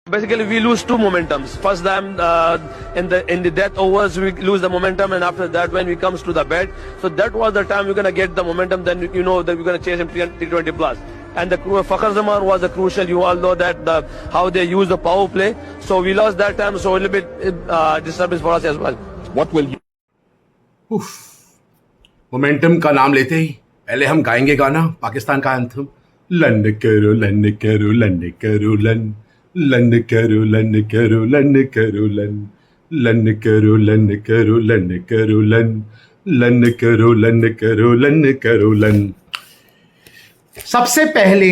Basically, we lose two momentums. First time in the death overs, we lose the momentum, and after that, when we comes to the bat, so that was the time we're gonna get the momentum. Then you know that we're gonna chase him T20 plus. And the Fakhar Zaman was a crucial. You all know that how they use the power play. So we lost that time. So a little bit disturbance for us as well. What will you? Momentum का नाम लेते ही पहले हम गाएंगे गाना पाकिस्तान का anthem. लन करो लन करो लन करो लन लन करो लन करो लन करो लन लन करो लन करो लन करो लन लन करो लन करो लन करो लन। सबसे पहले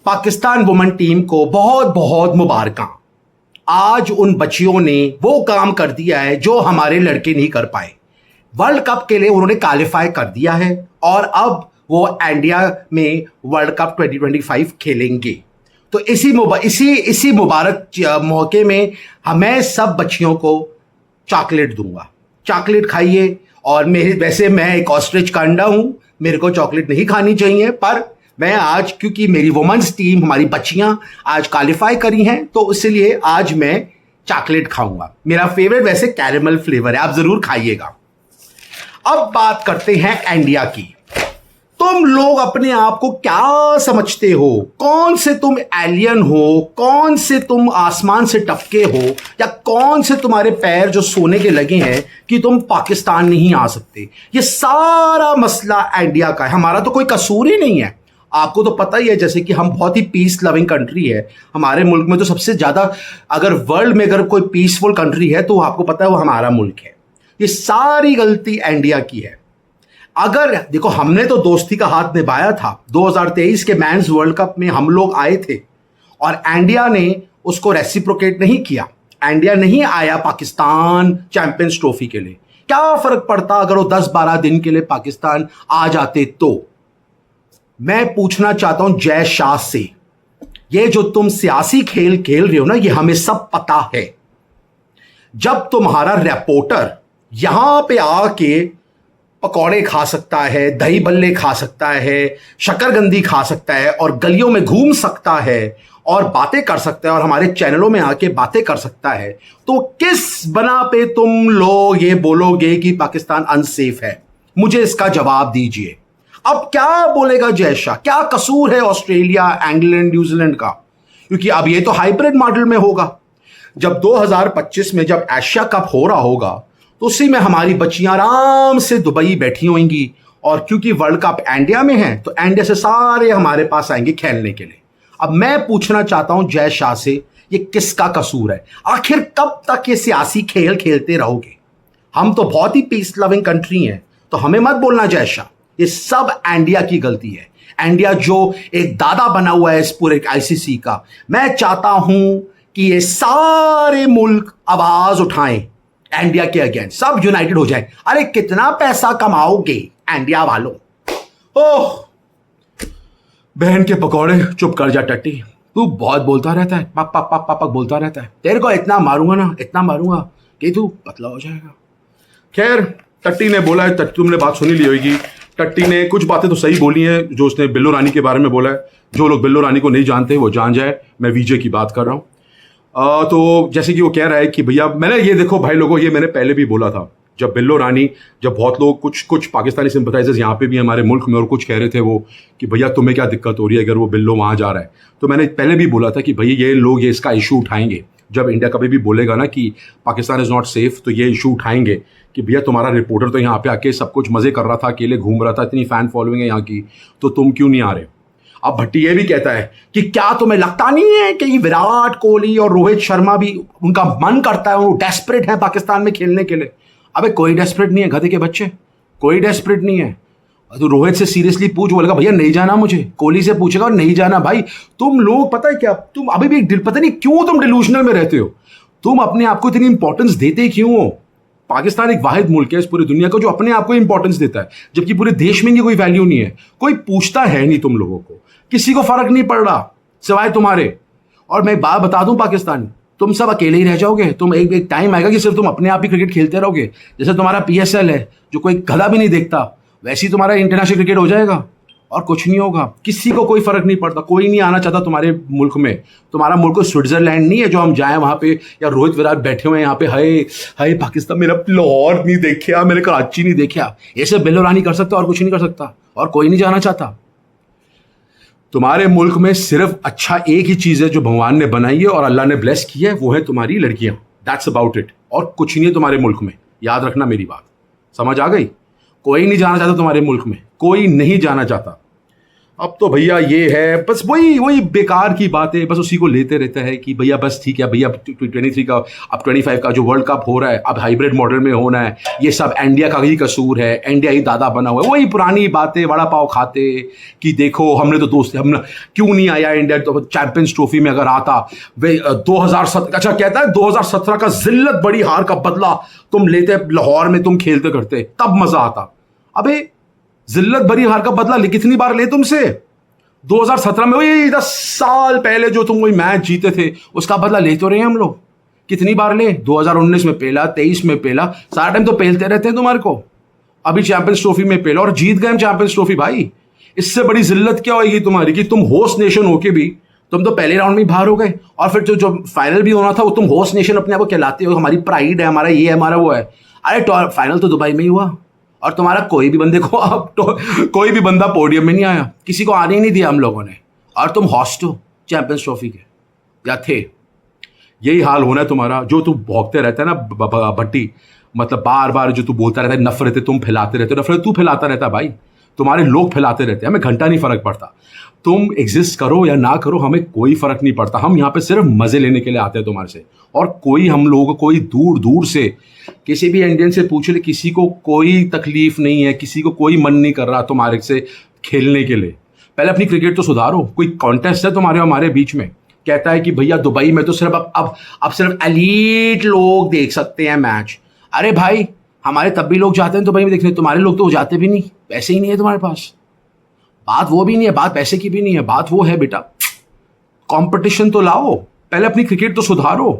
पाकिस्तान वुमेन टीम को बहुत बहुत मुबारकां। आज उन बच्चियों ने वो काम कर दिया है जो हमारे लड़के नहीं कर पाए। वर्ल्ड कप के लिए उन्होंने क्वालिफाई कर दिया है और अब वो इंडिया में वर्ल्ड कप 2025 खेलेंगे। तो इसी मुबारक मौके में मैं सब बच्चियों को चॉकलेट दूंगा। चॉकलेट खाइए। और वैसे मैं एक ऑस्ट्रिच का अंडा हूं, मेरे को चॉकलेट नहीं खानी चाहिए, पर मैं आज क्योंकि मेरी वुमेन्स टीम हमारी बच्चियां आज क्वालिफाई करी हैं तो इसलिए आज मैं चॉकलेट खाऊंगा। मेरा फेवरेट वैसे कैरेमल फ्लेवर है, आप जरूर खाइएगा। अब बात करते हैं इंडिया की। तुम लोग अपने आप को क्या समझते हो? कौन से तुम एलियन हो? कौन से तुम आसमान से टपके हो? या कौन से तुम्हारे पैर जो सोने के लगे हैं कि तुम पाकिस्तान नहीं आ सकते? ये सारा मसला इंडिया का है, हमारा तो कोई कसूर ही नहीं है। आपको तो पता ही है जैसे कि हम बहुत ही पीस लविंग कंट्री है। हमारे मुल्क में तो सबसे ज्यादा अगर वर्ल्ड में अगर कोई पीसफुल कंट्री है तो आपको पता है वो हमारा मुल्क है। ये सारी गलती इंडिया की है। अगर देखो हमने तो दोस्ती का हाथ निभाया था। 2023 के मेंस वर्ल्ड कप में हम लोग आए थे और इंडिया ने उसको रेसिप्रोकेट नहीं किया। इंडिया नहीं आया पाकिस्तान चैंपियंस ट्रॉफी के लिए। क्या फर्क पड़ता अगर वो 10-12 दिन के लिए पाकिस्तान आ जाते? तो मैं पूछना चाहता हूं जय शाह से, ये जो तुम सियासी खेल खेल रहे हो ना, ये हमें सब पता है। जब तुम्हारा रिपोर्टर यहां पे आके पकौड़े खा सकता है, दही बल्ले खा सकता है, शकरगंदी खा सकता है और गलियों में घूम सकता है और बातें कर सकता है और हमारे चैनलों में आके बातें कर सकता है, तो किस बना पे तुम लोग ये बोलोगे कि पाकिस्तान अनसेफ है? मुझे इसका जवाब दीजिए। अब क्या बोलेगा जय शाह? क्या कसूर है ऑस्ट्रेलिया, इंग्लैंड, न्यूजीलैंड का? क्योंकि अब ये तो हाइब्रिड मॉडल में होगा। जब 2025 में जब एशिया कप हो रहा होगा तो उसी में हमारी बच्चियां आराम से दुबई बैठी होंगी और क्योंकि वर्ल्ड कप इंडिया में है तो इंडिया से सारे हमारे पास आएंगे खेलने के लिए। अब मैं पूछना चाहता हूं जय शाह से, ये किसका कसूर है? आखिर कब तक ये सियासी खेल खेलते रहोगे? हम तो बहुत ही पीस लविंग कंट्री हैं, तो हमें मत बोलना जय शाह। ये सब इंडिया की गलती है। इंडिया जो एक दादा बना हुआ है इस पूरे आईसीसी का। मैं चाहता हूं कि ये सारे मुल्क आवाज उठाएं इंडिया के अगेंस्ट, सब यूनाइटेड हो जाए। अरे कितना पैसा कमाओगे इंडिया वालों? ओह बहन के पकौड़े, चुप कर जा टट्टी, तू बहुत बोलता रहता है, पक पक पक पक बोलता रहता है। तेरे को इतना मारूंगा ना, इतना मारूंगा कि तू पतला हो जाएगा। खैर टट्टी ने बोला है, तुमने बात सुनी ली होगी। टट्टी ने कुछ बातें तो सही बोली हैं जो उसने बिल्लो रानी के बारे में बोला है। जो लोग बिल्लो रानी को नहीं जानते वो जान जाए, मैं विजय की बात कर रहा हूँ। तो जैसे कि वो कह रहा है कि भैया मैंने ये देखो भाई लोगों, ये मैंने पहले भी बोला था। जब बिल्लो रानी, जब बहुत लोग कुछ पाकिस्तानी सिंपथाइजर्स यहाँ पे भी हमारे मुल्क में और कुछ कह रहे थे वो कि भैया तुम्हें क्या दिक्कत हो रही है अगर वो बिल्लो वहाँ जा रहा है, तो मैंने पहले भी बोला था कि भैया ये लोग ये इसका इशू उठाएंगे। जब इंडिया कभी भी बोलेगा ना कि पाकिस्तान इज़ नॉट सेफ तो ये इशू उठाएंगे कि भैया तुम्हारा रिपोर्टर तो यहाँ पे आके सब कुछ मज़े कर रहा था, अकेले घूम रहा था, इतनी फ़ैन फॉलोइंग है यहाँ की, तो तुम क्यों नहीं आ रहे? अब भट्टी ये भी कहता है कि क्या तुम्हें लगता नहीं है कि विराट कोहली और रोहित शर्मा भी उनका मन करता है, वो डेस्परेट है पाकिस्तान में खेलने के लिए? अबे कोई डेस्परेट नहीं है गधे के बच्चे, कोई डेस्परेट नहीं है। तो रोहित से सीरियसली पूछ, बोलेगा भैया नहीं जाना मुझे। कोहली से पूछेगा नहीं जाना। भाई तुम लोग पता है क्या, तुम अभी भी पता नहीं क्यों तुम डिल्यूशनल में रहते हो। तुम अपने आप को इतनी इंपॉर्टेंस देते क्यों हो? पाकिस्तान एक वाहिद मुल्क है इस पूरी दुनिया का जो अपने आप को इंपॉर्टेंस देता है, जबकि पूरे देश में इनकी कोई वैल्यू नहीं है। कोई पूछता है नहीं तुम लोगों को, किसी को फर्क नहीं पड़ रहा सिवाय तुम्हारे। और मैं बात बता दूं पाकिस्तान, तुम सब अकेले ही रह जाओगे। तुम एक टाइम आएगा कि सिर्फ तुम अपने आप ही क्रिकेट खेलते रहोगे। जैसे तुम्हारा PSL है जो कोई गधा भी नहीं देखता, वैसे ही तुम्हारा इंटरनेशनल क्रिकेट हो जाएगा और कुछ नहीं होगा। किसी को कोई फर्क नहीं पड़ता, कोई नहीं आना चाहता तुम्हारे मुल्क में। तुम्हारा मुल्क कोई स्विट्जरलैंड नहीं है जो हम जाएं वहां पे, या रोहित विराट बैठे हुए हैं यहाँ पे, हाय हाय पाकिस्तान मेरा लाहौर नहीं देखा, मेरे कराची नहीं देखा, ऐसे बिलोरानी कर सकता और कुछ नहीं कर सकता, और कोई नहीं जाना चाहता। तुम्हारे मुल्क में सिर्फ अच्छा एक ही चीज है जो भगवान ने बनाई है और अल्लाह ने ब्लेस की है, वो है तुम्हारी लड़कियां। दैट्स अबाउट इट, और कुछ नहीं है तुम्हारे मुल्क में। याद रखना मेरी बात, समझ आ गई? कोई नहीं जाना चाहता तुम्हारे मुल्क में, कोई नहीं जाना चाहता। अब तो भैया ये है, बस वही बेकार की बात है, बस उसी को लेते रहता है कि भैया बस ठीक है भैया, 23 का अब 25 का जो वर्ल्ड कप हो रहा है अब हाइब्रिड मॉडल में होना है, ये सब इंडिया का ही कसूर है, इंडिया ही दादा बना हुआ है। वही पुरानी बातें, वड़ा पाव खाते कि देखो हमने तो दोस्त, हम क्यों नहीं आया इंडिया, तो चैंपियंस ट्रॉफी में अगर आता वे 2017, अच्छा कहता है 2017 का जिल्लत बड़ी हार का बदला तुम लेते लाहौर में, तुम खेलते करते तब मजा आता। अबे जिल्लत भरी हार का बदला कितनी बार ले तुमसे? 2017 में वही 10 साल पहले जो तुम वही मैच जीते थे उसका बदला ले तो रहे हैं हम लोग। कितनी बार ले? 2019 में पेला, 23 में पेला, सारा टाइम तो पेलते रहते हैं तुम्हारे को। अभी चैंपियंस ट्रॉफी में पेला और जीत गए हम चैंपियंस ट्रॉफी। भाई इससे बड़ी जिल्लत क्या होगी तुम्हारी कि तुम होस्ट नेशन होके भी तुम तो पहले राउंड में बाहर हो गए, और फिर जो फाइनल भी होना था वो तुम होस्ट नेशन अपने आप को कहलाते हो, हमारी प्राइड है, हमारा ये है, हमारा वो है। अरे फाइनल तो दुबई में ही हुआ और तुम्हारा कोई भी बंदे को अब तो कोई भी बंदा पोडियम में नहीं आया, किसी को आने ही नहीं दिया हम लोगों ने, और तुम हॉस्ट हो चैंपियंस ट्रॉफी के, या थे। यही हाल होना है तुम्हारा। जो तू भौंकते रहता है ना भट्टी, मतलब बार बार जो तू बोलता रहता है, नफरतें तुम फैलाते रहते हो, नफरत तू फैलाता रहता है भाई, तुम्हारे लोग फैलाते रहते हैं, हमें घंटा नहीं फर्क पड़ता। तुम एग्जिस्ट करो या ना करो, हमें कोई फर्क नहीं पड़ता। हम यहाँ पे सिर्फ मजे लेने के लिए आते हैं तुम्हारे से, और कोई हम लोगों को कोई दूर दूर से किसी भी इंडियन से पूछ ले, किसी को कोई तकलीफ नहीं है, किसी को कोई मन नहीं कर रहा तुम्हारे से खेलने के लिए। पहले अपनी क्रिकेट तो सुधारो। कोई कॉन्टेस्ट है तुम्हारे हमारे बीच में? कहता है कि भैया दुबई में तो सिर्फ अब सिर्फ एलीट लोग देख सकते हैं मैच। अरे भाई हमारे तब भी लोग जाते हैं दुबई में देखने, तुम्हारे लोग तो जाते भी नहीं, पैसे ही नहीं है तुम्हारे पास। बात वो भी नहीं है, बात पैसे की भी नहीं है, बात वो है बेटा कंपटीशन तो लाओ, पहले अपनी क्रिकेट तो सुधारो,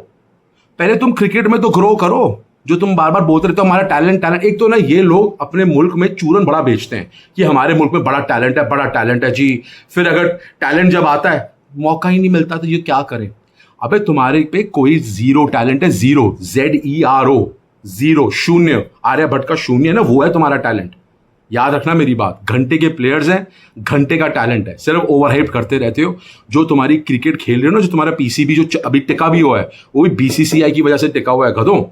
पहले तुम क्रिकेट में तो ग्रो करो। जो तुम बार बार बोलते रहते हो हमारा टैलेंट, एक तो ना ये लोग अपने मुल्क में चूरन बड़ा बेचते हैं कि हमारे मुल्क में बड़ा टैलेंट है जी, फिर अगर टैलेंट जब आता है मौका ही नहीं मिलता तो ये क्या करें? अबे तुम्हारे पे कोई जीरो टैलेंट है, जीरो, ZERO, जीरो, शून्य, आर्यभट्ट का शून्य है ना, वो है तुम्हारा टैलेंट। याद रखना मेरी बात, घंटे के प्लेयर्स हैं, घंटे का टैलेंट है, सिर्फ ओवरहाइप करते रहते हो। जो तुम्हारी क्रिकेट खेल रहे हो ना, जो तुम्हारा PCB जो अभी टिका भी हुआ है, वो भी BCCI की वजह से टिका हुआ है। गधों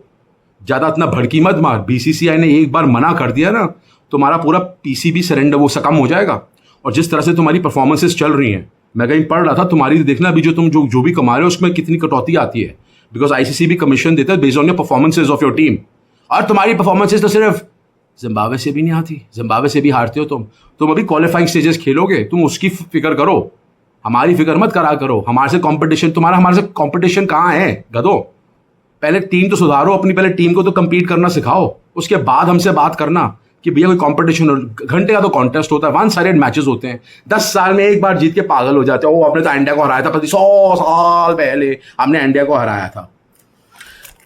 ज्यादा इतना भड़की मत मार, BCCI ने एक बार मना कर दिया ना, तुम्हारा पूरा PCB सरेंडर वो सकम हो जाएगा। और जिस तरह से तुम्हारी परफॉर्मेंसेस चल रही हैं, मैं कहीं पढ़ रहा था तुम्हारी, देखना अभी जो तुम जो भी कमा रहे हो उसमें कितनी कटौती आती है, बिकॉज ICC भी कमीशन देता है based on your performances of your team. और तुम्हारी परफॉर्मेंसेज तो सिर्फ जिम्बाब्वे से भी नहीं आती, जिम्बाब्वे से भी हारते हो तुम अभी क्वालिफाइंग स्टेजेस खेलोगे, तुम उसकी फिक्र करो, हमारी फिक्र मत करा करो। हमारे से कंपटीशन, हमारे से कंपटीशन कहाँ है गधो? पहले टीम तो सुधारो अपनी, पहले टीम को तो compete करना सिखाओ, उसके बाद हमसे बात करना कि भैया कोई कंपटीशन हो। घंटे का तो कॉन्टेस्ट होता है, 1 साइडेड मैचेस होते हैं, 10 साल में एक बार जीत के पागल हो जाते हो। वो आपने तो इंडिया को हराया था, 100 साल पहले हमने इंडिया को हराया था।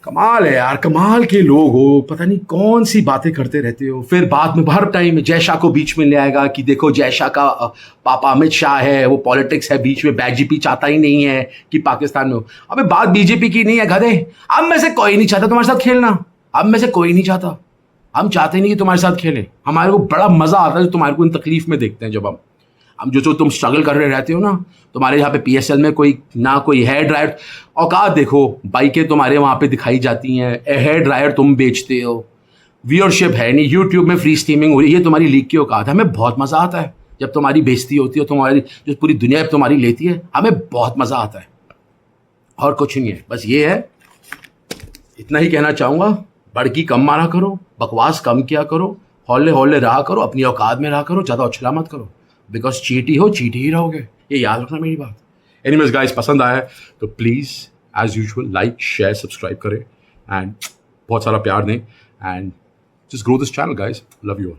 कमाल है यार, कमाल के लोग हो, पता नहीं कौन सी बातें करते रहते हो। फिर बाद में हर टाइम जय शाह को बीच में ले आएगा कि देखो जय शाह का पापा अमित शाह है, वो पॉलिटिक्स है बीच में, BJP चाहता ही नहीं है कि पाकिस्तान में हो। अबे बात BJP की नहीं है गधे, अब में से कोई नहीं चाहता तुम्हारे साथ खेलना, अब में से कोई नहीं चाहता। हम चाहते नहीं कि तुम्हारे साथ खेले, हमारे को बड़ा मजा आता है जो तुम्हारे को इन तकलीफ में देखते हैं। जब हम जो तुम स्ट्रगल कर रहे रहते हो ना, तुम्हारे यहाँ पे PSL में कोई हेयर ड्रायर, औकात देखो, बाइकें तुम्हारे वहाँ पे दिखाई जाती हैं, हेयर ड्रायर तुम बेचते हो, व्यूअरशिप है नहीं, यूट्यूब में फ्री स्ट्रीमिंग हो रही है, ये तुम्हारी लीग की औकात है। हमें बहुत मज़ा आता है जब तुम्हारी बेइज्जती होती है, तुम्हारी जो पूरी दुनिया तुम्हारी लेती है, हमें बहुत मज़ा आता है। और कुछ नहीं है, बस ये है, इतना ही कहना चाहूँगा। बड़की कम मारा करो, बकवास कम किया करो, हौले हौले रहा करो, अपनी औकात में रहा करो, ज़्यादा उछला मत करो, बिकॉज चीटी हो चीटी ही रहोगे, ये याद रखना मेरी बात। एनीवेज गाइस, पसंद आया तो please as usual like share subscribe करें एंड बहुत सारा प्यार दें and just grow this channel guys. Love you all.